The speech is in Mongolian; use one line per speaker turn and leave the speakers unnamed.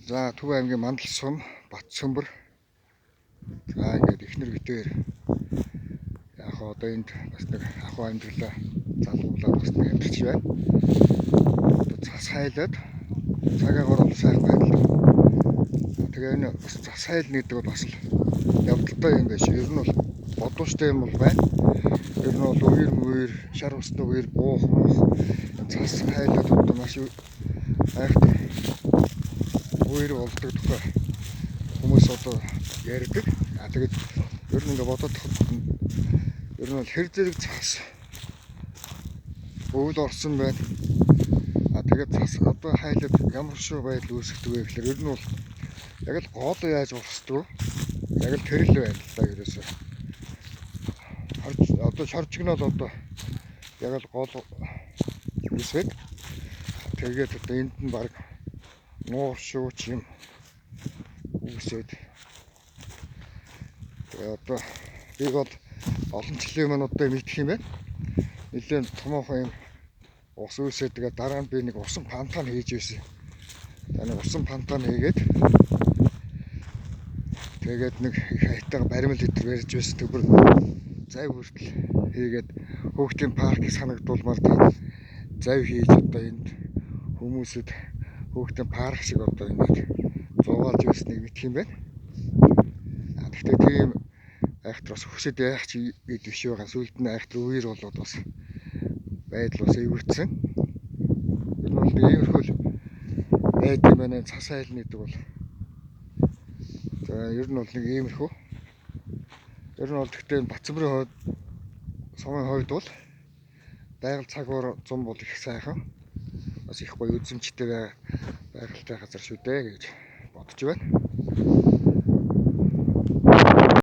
За Төв аймгийн Мандал сум, Бат Цөмбөр. За ингээд ихнэр битээр яг одоо энд бас нэг ахуй амьдралаа залгуулаад бас нэг амьдарч байна. Одоо цас хайлаад цагаагаар бол сайхан байна л. Тэгээ энэ цас хайлна гэдэг бол бас л явдалтай юм байна шүү. Ер нь бол бодвоштой юм бол байна. Ер нь бол үер шар усны үер буух цас хайлаад одоо маш айхтай үер болдог тухай хүмүүс одоо ярьдаг. Тэгээд ер нь ингээ бодоод ер нь бол хэр зэрэг цас өвөл орсон байна. Тэгээд цас одоо хайлаад ямар шүү байдал үүсгдэг вэ гэхээр ер нь бол яг л гол яаж урсдаг яг л тэр л байна л да ерөөсөө. Одоо шоржигнол одоо яг л гол үүсвэд. Тэгээд одоо энд нь баг нуур шууч юм үүсээд. Одоо би бол олон жилийн өмнө одоо мэдэх юм байна. Нэлээд томоохон юм ус үүсээд тэгээд дараа нь би нэг усан пантан хийж байсан. Нэг усан пантан хийгээд тэгээд нэг их хайтайгаа баримл литр барьж байсан. Тэгвэр зав хүртэл хийгээд хүүхдийн парк санагдуулмаар тийм зав хийж одоо энд хүмүүсэд хүүхдийн парк шиг одоо ингэж зугаалж байсныг мэдэх юм байна. Гэхдээ тийм айхтар бас хөсөд яах чи гэдэг биш байгаа. Сүүлд нь айхтар үер болоод бас байдал бас эвэрдсэн. Ер нь бол иймэрхүү байд юм байна. Цас хайлна гэдэг бол. За ер нь бол нэг иймэрхүү. Ер нь бол гэхдээ Бат Цөмбөрийн хувьд сумын хувьд бол байгаль цагуур зам бол их сайхан. Бас их гоё үзэмжтэй байгальтай газар шүү дээ гэж бодож байна.